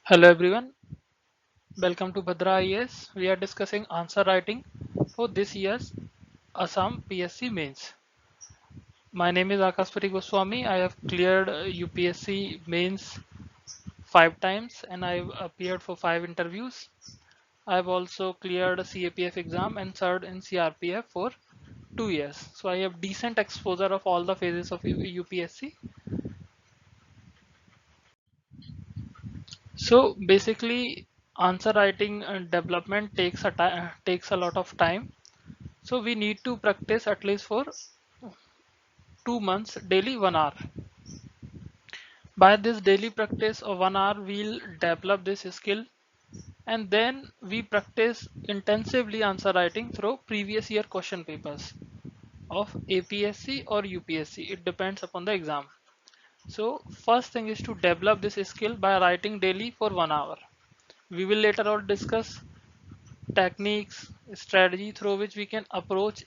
Hello everyone, welcome to Bhadra IAS. We are discussing answer writing for this year's Assam PSC mains. My name is Akaspati Goswami. I have cleared UPSC mains 5 times and I've appeared for 5 interviews. I've also cleared a CAPF exam and served in CRPF for 2 years. So I have decent exposure of all the phases of UPSC. So basically, answer writing development takes a lot of time. So we need to practice at least for 2 months daily 1 hour. By this daily practice of 1 hour, we'll develop this skill and then we practice intensively answer writing through previous year question papers of APSC or UPSC. It depends upon the exam. So first thing is to develop this skill by writing daily for 1 hour. We will later on discuss techniques, strategy through which we can approach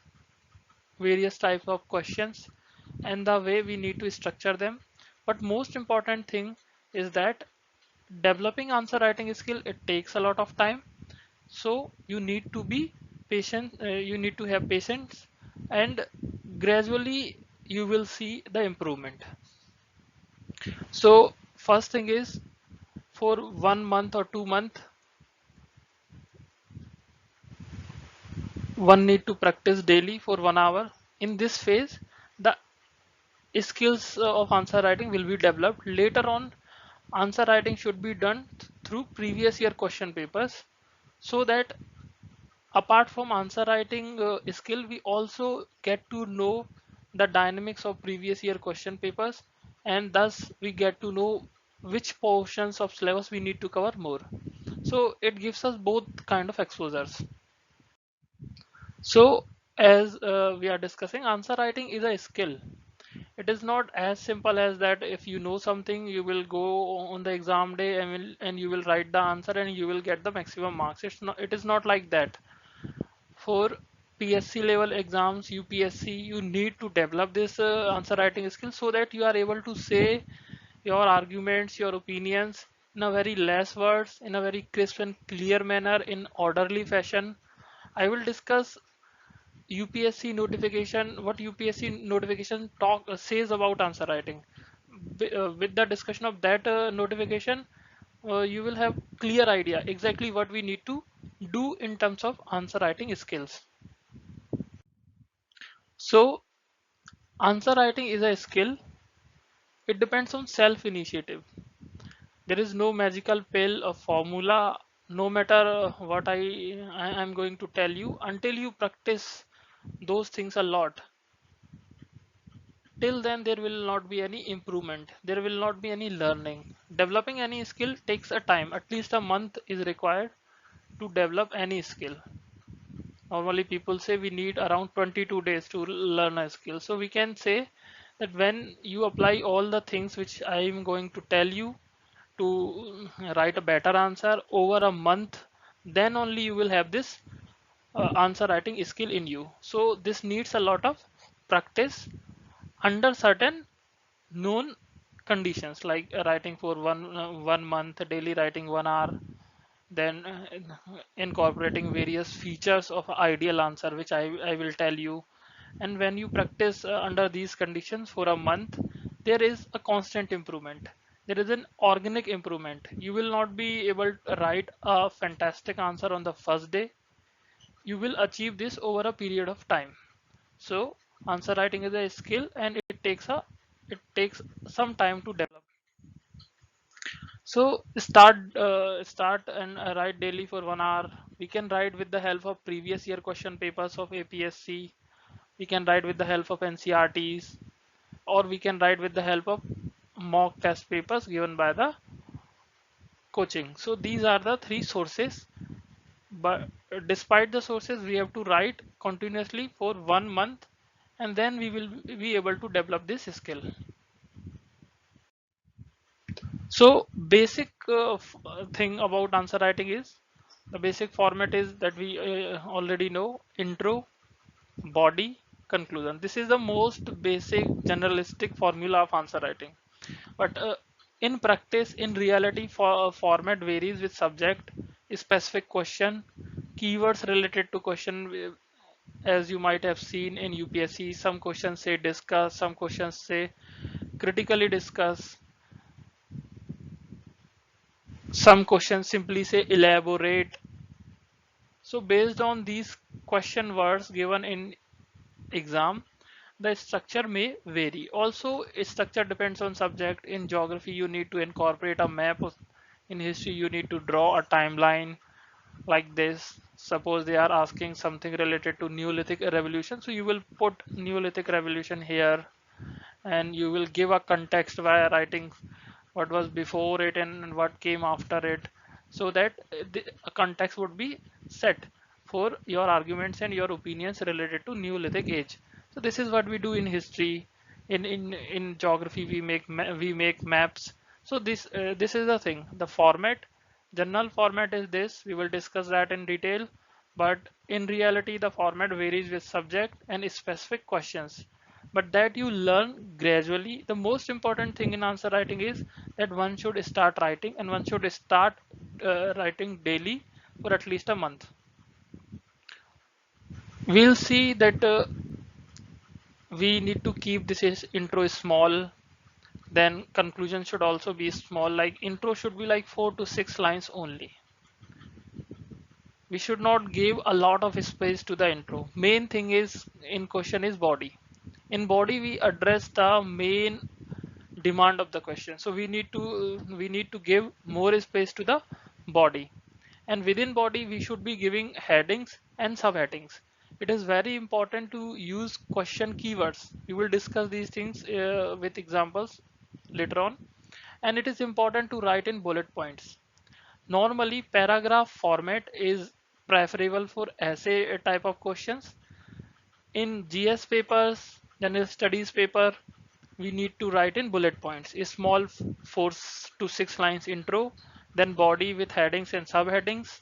various types of questions and the way we need to structure them. But most important thing is that developing answer writing skill, it takes a lot of time. So you need to be patient, you need to have patience, and gradually you will see the improvement. So first thing is, for 1 month or 2 month, one need to practice daily for 1 hour. In this phase, the skills of answer writing will be developed. Later on, answer writing should be done through previous year question papers, so that apart from answer writing skill, we also get to know the dynamics of previous year question papers, and thus we get to know which portions of syllabus we need to cover more. So it gives us both kind of exposures. So as we are discussing, answer writing is a skill. It is not as simple as that if you know something, you will go on the exam day and you will write the answer and you will get the maximum marks. It is not like that. For PSC level exams, UPSC, you need to develop this answer writing skill so that you are able to say your arguments, your opinions in a very less words, in a very crisp and clear manner, in orderly fashion. I will discuss UPSC notification, what UPSC notification says about answer writing. With the discussion of that notification, you will have clear idea exactly what we need to do in terms of answer writing skills. So answer writing is a skill. It depends on self initiative. There is no magical pill or formula. No matter I am going to tell you, until you practice those things a lot, till then there will not be any improvement, there will not be any learning. Developing any skill takes a time, at least a month is required to develop any skill. Normally people say we need around 22 days to learn a skill. So we can say that when you apply all the things which I am going to tell you to write a better answer over a month, then only you will have this answer writing skill in you. So this needs a lot of practice under certain known conditions, like writing for 1 month, daily writing 1 hour, then incorporating various features of ideal answer, which I will tell you. And when you practice under these conditions for a month, there is a constant improvement. There is an organic improvement. You will not be able to write a fantastic answer on the first day. You will achieve this over a period of time. So answer writing is a skill and it takes some time to develop. So start and write daily for 1 hour. We can write with the help of previous year question papers of APSC. We can write with the help of NCRTs, or we can write with the help of mock test papers given by the coaching. So these are the three sources. But despite the sources, we have to write continuously for 1 month, and then we will be able to develop this skill. So basic thing about answer writing is, the basic format is that we already know: intro, body, conclusion. This is the most basic generalistic formula of answer writing. But In practice, in reality, format varies with subject, specific question, keywords related to question. As you might have seen in UPSC, some questions say discuss, some questions say critically discuss, some questions simply say elaborate. So based on these question words given in exam, the structure may vary. Also, its structure depends on subject. In geography, you need to incorporate a map. In history, you need to draw a timeline like this. Suppose they are asking something related to Neolithic revolution, so you will put Neolithic revolution here, and you will give a context via writing what was before it and what came after it, so that a context would be set for your arguments and your opinions related to Neolithic age. So this is what we do in history. In geography, we make maps. So this is the thing. The format, general format is this. We will discuss that in detail, but in reality, the format varies with subject and specific questions, but that you learn gradually. The most important thing in answer writing is that one should start writing, and one should start writing daily for at least a month. We'll see that we need to keep this intro small, then conclusion should also be small. Like intro should be like 4 to 6 lines only. We should not give a lot of space to the intro. Main thing is in question is body. In body we address the main demand of the question, so we need to give more space to the body, and within body we should be giving headings and subheadings. It is very important to use question keywords. We will discuss these things with examples later on, and it is important to write in bullet points. Normally paragraph format is preferable for essay type of questions. In GS papers, general studies paper, we need to write in bullet points. A small 4 to 6 lines intro, then body with headings and subheadings.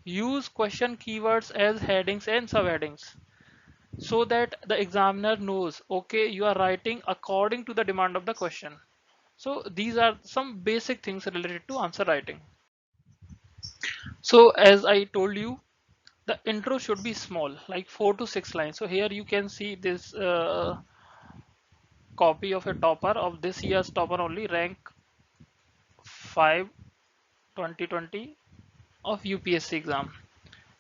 Use question keywords as headings and subheadings so that the examiner knows, okay, you are writing according to the demand of the question. So these are some basic things related to answer writing. So as I told you, the intro should be small, like 4 to 6 lines. So here you can see this copy of a topper of this year's topper only, rank 5 2020 of UPSC exam.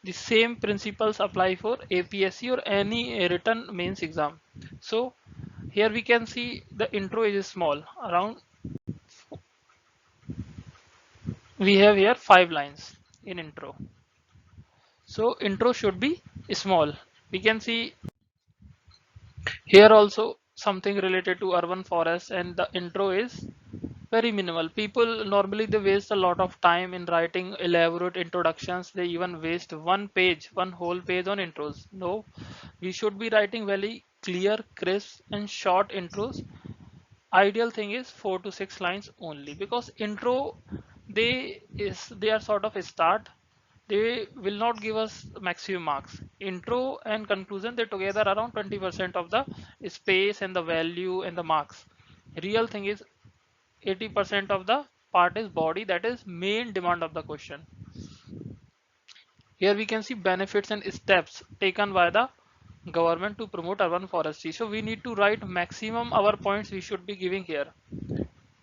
The same principles apply for APSC or any written mains exam. So here we can see the intro is small, around we have here 5 lines in intro. So intro should be small. We can see here also something related to urban forest, and the intro is very minimal. People normally they waste a lot of time in writing elaborate introductions. They even waste one whole page on intros. No, we should be writing very clear, crisp, and short intros. Ideal thing is 4 to 6 lines only, because intro they are sort of a start. They will not give us maximum marks. Intro and conclusion they together around 20% of the space and the value and the marks. Real thing is 80% of the part is body, that is main demand of the question. Here we can see benefits and steps taken by the government to promote urban forestry. So we need to write maximum our points we should be giving here.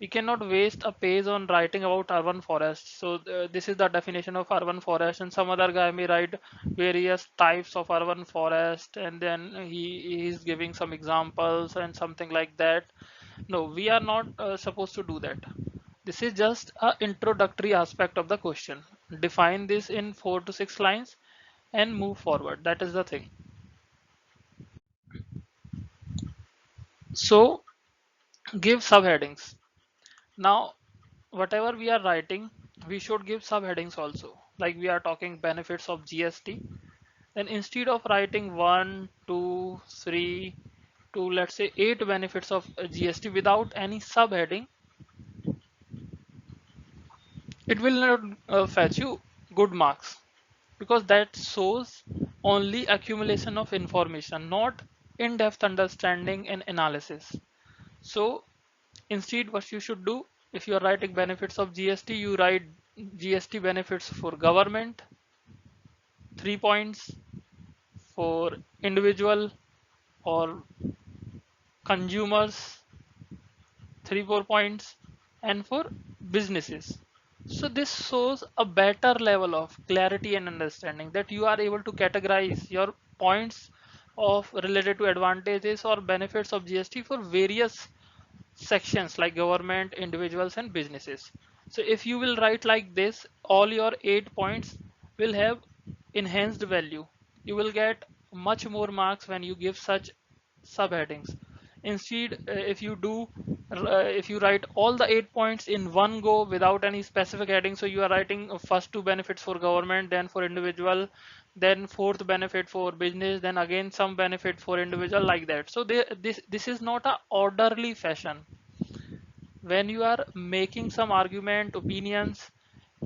We cannot waste a page on writing about urban forest. So this is the definition of urban forest, and some other guy may write various types of urban forest, and then he is giving some examples and something like that. No, we are not supposed to do that. This is just a introductory aspect of the question. Define this in 4 to 6 lines and move forward. That is the thing. So give subheadings. Now, whatever we are writing, we should give subheadings also. Like we are talking benefits of GST. Then instead of writing 1, 2, 3 to let's say 8 benefits of GST without any subheading, it will not fetch you good marks, because that shows only accumulation of information, not in-depth understanding and analysis. So instead what you should do, if you are writing benefits of GST, you write GST benefits for government, 3 points, for individual or consumers, 3 4 points, and for businesses. So this shows a better level of clarity and understanding, that you are able to categorize your points of related to advantages or benefits of GST for various sections like government, individuals, and businesses. So if you will write like this, all your 8 points will have enhanced value. You will get much more marks when you give such subheadings. Instead, if you write all the 8 points in one go without any specific heading, so you are writing first two benefits for government, then for individual, then fourth benefit for business, then again some benefit for individual, like that. So this is not a orderly fashion. When you are making some argument, opinions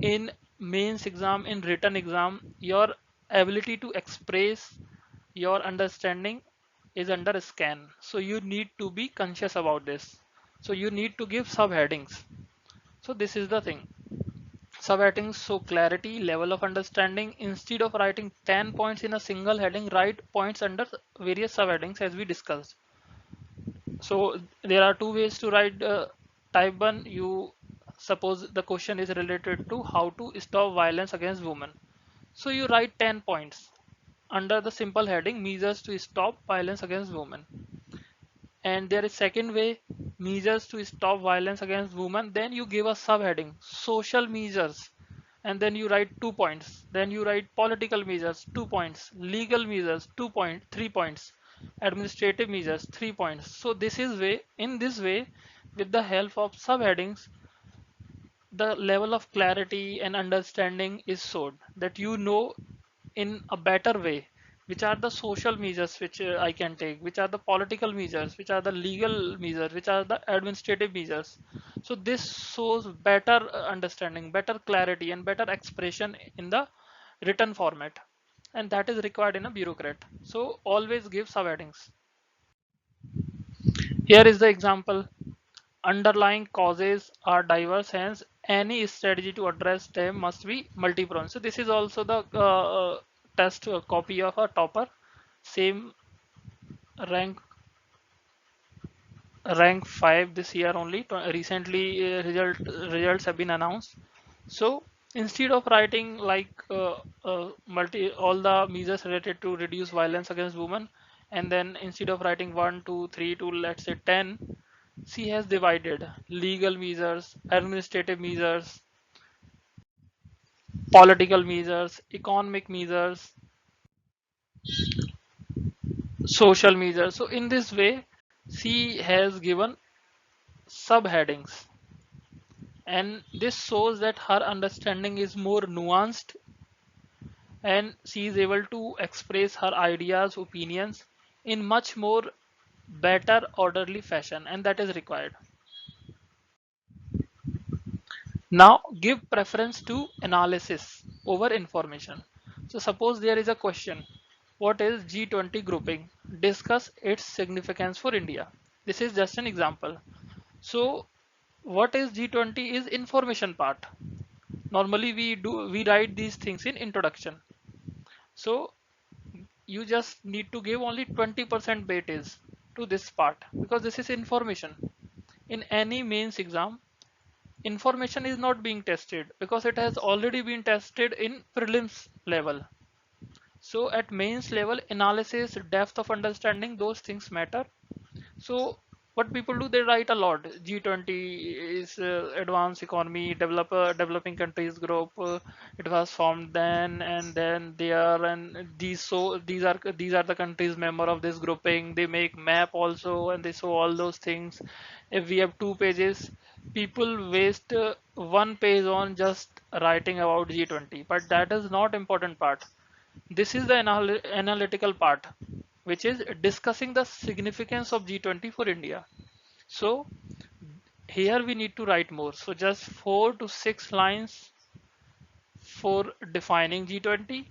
in mains exam, in written exam, your ability to express your understanding is under scan. So you need to be conscious about this. So you need to give subheadings. So this is the thing. Subheadings show clarity, level of understanding. Instead of writing 10 points in a single heading, write points under various subheadings as we discussed. So there are two ways to write type 1. You suppose the question is related to how to stop violence against women. So you write 10 points under the simple heading measures to stop violence against women. And there is second way, measures to stop violence against women. Then you give a subheading social measures, and then you write 2 points. Then you write political measures, 2 points, legal measures, 2 points, 3 points, administrative measures, 3 points. So this is way, in this way, with the help of subheadings, the level of clarity and understanding is showed, that you know in a better way which are the social measures which I can take, which are the political measures, which are the legal measures, which are the administrative measures. So this shows better understanding, better clarity, and better expression in the written format, and that is required in a bureaucrat. So always give subheadings. Here is the example. Underlying causes are diverse, hence any strategy to address them must be multi-pronged. So this is also the test copy of a topper, same rank, rank 5 this year only. Recently results have been announced. So instead of writing like multi all the measures related to reduce violence against women, and then instead of writing 1 2 3 to let's say 10, she has divided legal measures, administrative measures, political measures, economic measures, social measures. So in this way, she has given subheadings, and this shows that her understanding is more nuanced, and she is able to express her ideas, opinions in much more better orderly fashion, and that is required. Now give preference to analysis over information. So suppose there is a question, what is G20 grouping? Discuss its significance for India. This is just an example. So what is G20 is information part. Normally we write these things in introduction. So you just need to give only 20% weightage to this part, because this is information. In any mains exam, information is not being tested because it has already been tested in prelims level. So at mains level, analysis, depth of understanding, those things matter. So what people do, they write a lot. G20 is advanced economy, developing countries group. It was formed then, and then there, and these, so these are the countries member of this grouping. They make map also, and they show all those things. If we have 2 pages, people waste 1 page on just writing about G20, but that is not important part. This is the analytical part, which is discussing the significance of G20 for India. So here we need to write more. So just 4 to 6 lines for defining G20,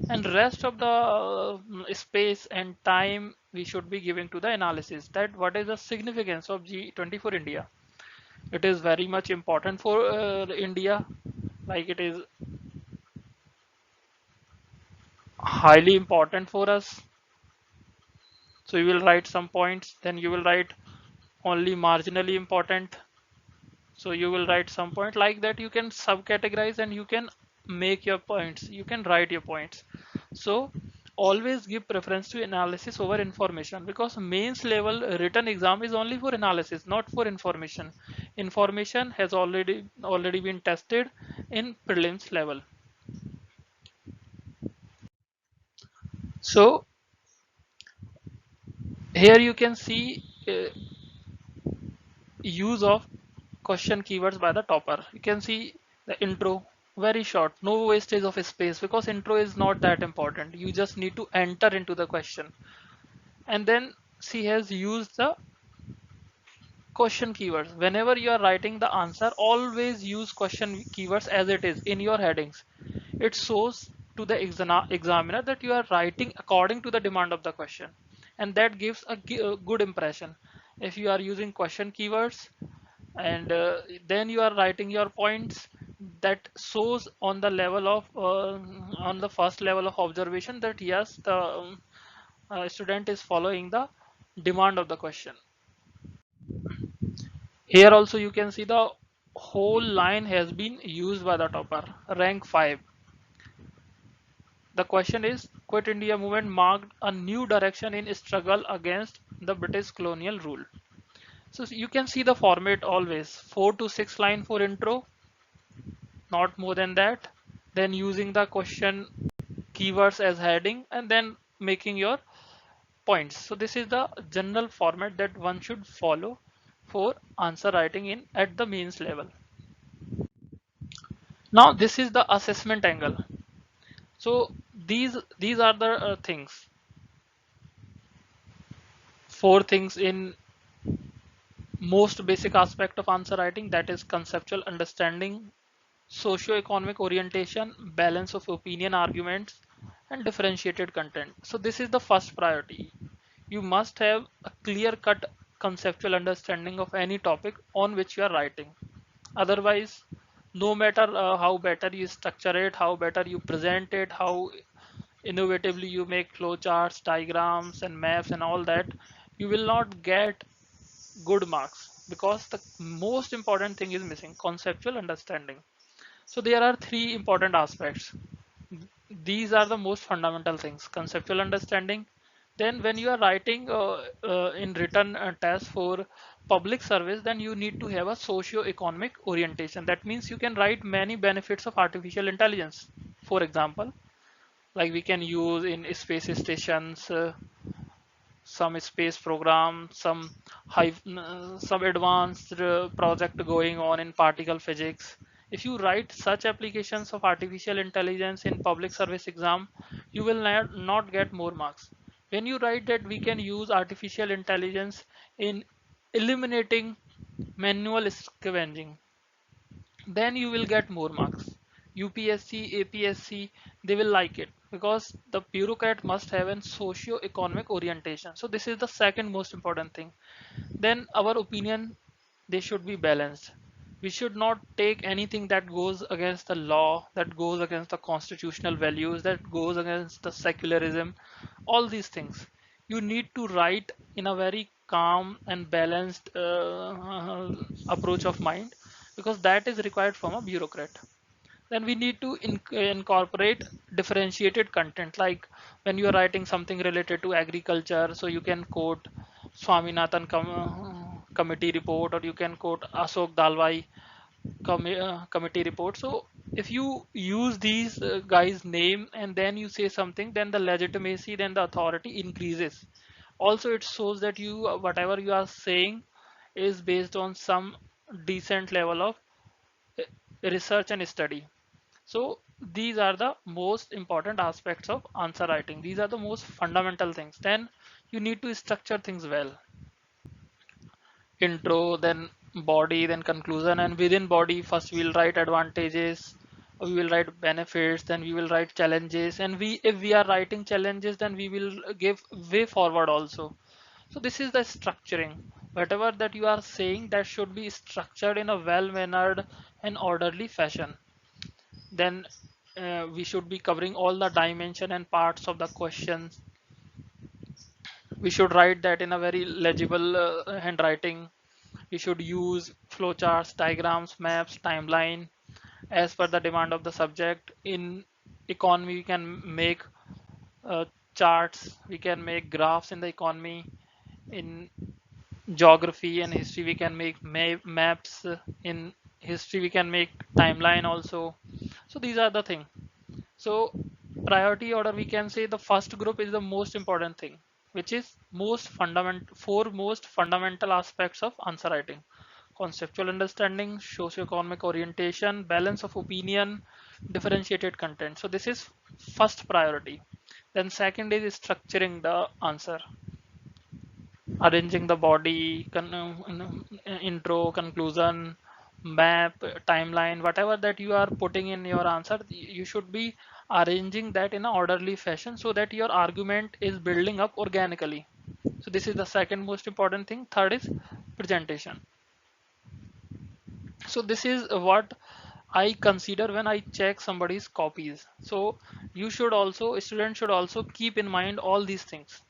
and rest of the space and time we should be giving to the analysis, that what is the significance of G20 for India. It is very much important for India, like it is highly important for us. So you will write some points, then you will write only marginally important. So you will write some point like that. You can subcategorize and you can make your points. You can write your points. So always give preference to analysis over information, because mains level written exam is only for analysis, not for information. Information has already been tested in prelims level. So here you can see use of question keywords by the topper. You can see the intro, very short, no wastage of space, because intro is not that important. You just need to enter into the question. And then she has used the question keywords. Whenever you are writing the answer, always use question keywords as it is in your headings. It shows to the examiner that you are writing according to the demand of the question, and that gives a good impression. If you are using question keywords and then you are writing your points, that shows on the level of on the first level of observation that yes, the student is following the demand of the question. Here also you can see the whole line has been used by the topper, rank 5. The question is, Quit India movement marked a new direction in struggle against the British colonial rule. So you can see the format always 4 to 6 line for intro, not more than that. Then using the question keywords as heading and then making your points. So this is the general format that one should follow for answer writing in at the mains level. Now this is the assessment angle. So these are the things, four things in most basic aspect of answer writing, that is conceptual understanding, socio-economic orientation, balance of opinion arguments, and differentiated content. So this is the first priority. You must have a clear-cut conceptual understanding of any topic on which you are writing. Otherwise, no matter how better you structure it, how better you present it, how innovatively you make flowcharts, diagrams, and maps and all that, you will not get good marks, because the most important thing is missing, conceptual understanding. So there are three important aspects. These are the most fundamental things: conceptual understanding. Then when you are writing in written test for public service, then you need to have a socio-economic orientation. That means you can write many benefits of artificial intelligence. For example, like we can use in space stations, some space program, some advanced project going on in particle physics. If you write such applications of artificial intelligence in public service exam, you will not get more marks. When you write that we can use artificial intelligence in eliminating manual scavenging, then you will get more marks. UPSC, APSC, they will like it, because the bureaucrat must have a socio-economic orientation. So this is the second most important thing. Then our opinion, they should be balanced. We should not take anything that goes against the law, that goes against the constitutional values, that goes against the secularism, all these things. You need to write in a very calm and balanced approach of mind, because that is required from a bureaucrat. Then we need to incorporate differentiated content, like when you are writing something related to agriculture, so you can quote Swaminathan committee report, or you can quote Ashok Dalwai committee report. So if you use these guys name and then you say something, then the legitimacy, then the authority increases. Also it shows that you whatever you are saying is based on some decent level of uh, research and study. So these are the most important aspects of answer writing. These are the most fundamental things. Then you need to structure things well. Intro, then body, then conclusion, and within body, first we'll write advantages, we will write benefits, then we will write challenges, and we if we are writing challenges, then we will give way forward also. So this is the structuring. Whatever that you are saying, that should be structured in a well-mannered and orderly fashion. Then we should be covering all the dimension and parts of the questions. We should write that in a very legible handwriting. We should use flowcharts, diagrams, maps, timeline as per the demand of the subject. In economy, we can make uh, charts, we can make graphs in the economy. In geography and history, we can make maps. In history, we can make timeline also. So these are the thing. So priority order, we can say the first group is the most important thing, which is four most fundamental aspects of answer writing: conceptual understanding, socioeconomic orientation, balance of opinion, differentiated content. So this is first priority. Then second is structuring the answer, arranging the body, intro, conclusion, map, timeline, whatever that you are putting in your answer, you should be arranging that in an orderly fashion so that your argument is building up organically. So this is the second most important thing. Third is presentation. So this is what I consider when I check somebody's copies. So you should also, students should also keep in mind all these things.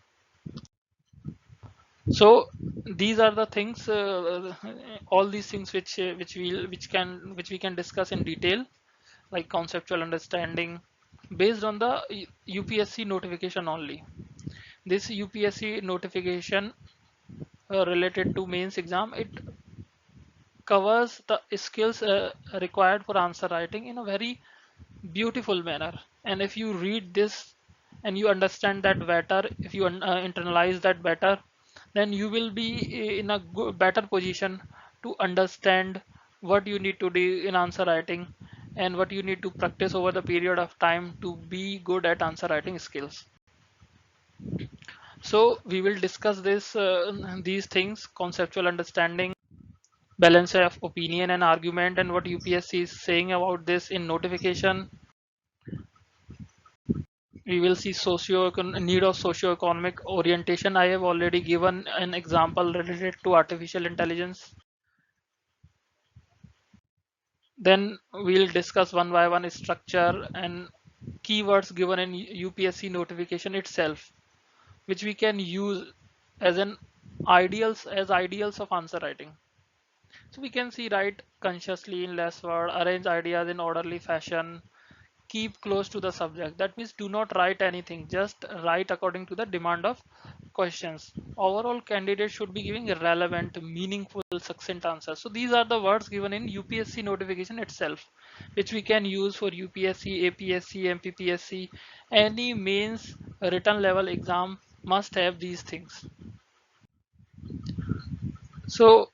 So these are the things, all these things which we can discuss in detail, like conceptual understanding, based on the UPSC notification only. This UPSC notification related to mains exam, it covers the skills required for answer writing in a very beautiful manner. And if you read this and you understand that better, if you internalize that better, then you will be in a better position to understand what you need to do in answer writing and what you need to practice over the period of time to be good at answer writing skills. So we will discuss these things: conceptual understanding, balance of opinion and argument, and what UPSC is saying about this in notification. We will see need of socio-economic orientation. I have already given an example related to artificial intelligence. Then we'll discuss one by one structure and keywords given in UPSC notification itself, which we can use as an ideals of answer writing. So we can see: write consciously in less word, arrange ideas in orderly fashion, keep close to the subject. That means do not write anything, just write according to the demand of questions. Overall, candidates should be giving relevant, meaningful, succinct answers. So these are the words given in UPSC notification itself, which we can use for UPSC, APSC, MPPSC. Any mains written level exam must have these things. So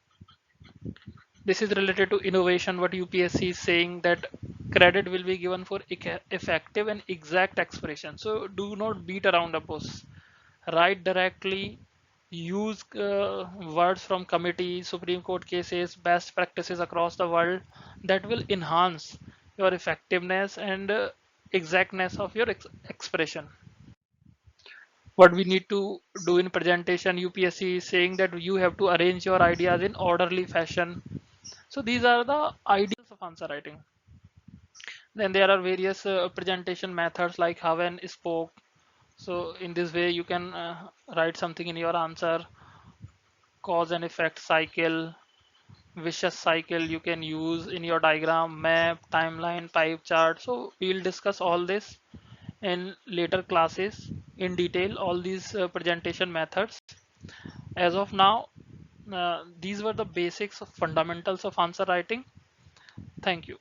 this is related to innovation. What UPSC is saying, that credit will be given for effective and exact expression. So do not beat around the bush. Write directly. Use words from committee, Supreme Court cases, best practices across the world, that will enhance your effectiveness and exactness of your expression. What we need to do in presentation, UPSC is saying that you have to arrange your ideas in orderly fashion. So these are the ideals of answer writing. Then there are various presentation methods like how and spoke. So in this way you can write something in your answer. Cause and effect cycle, vicious cycle you can use in your diagram, map, timeline, type chart. So we will discuss all this in later classes in detail, all these presentation methods. As of now, these were the basics of fundamentals of answer writing. Thank you.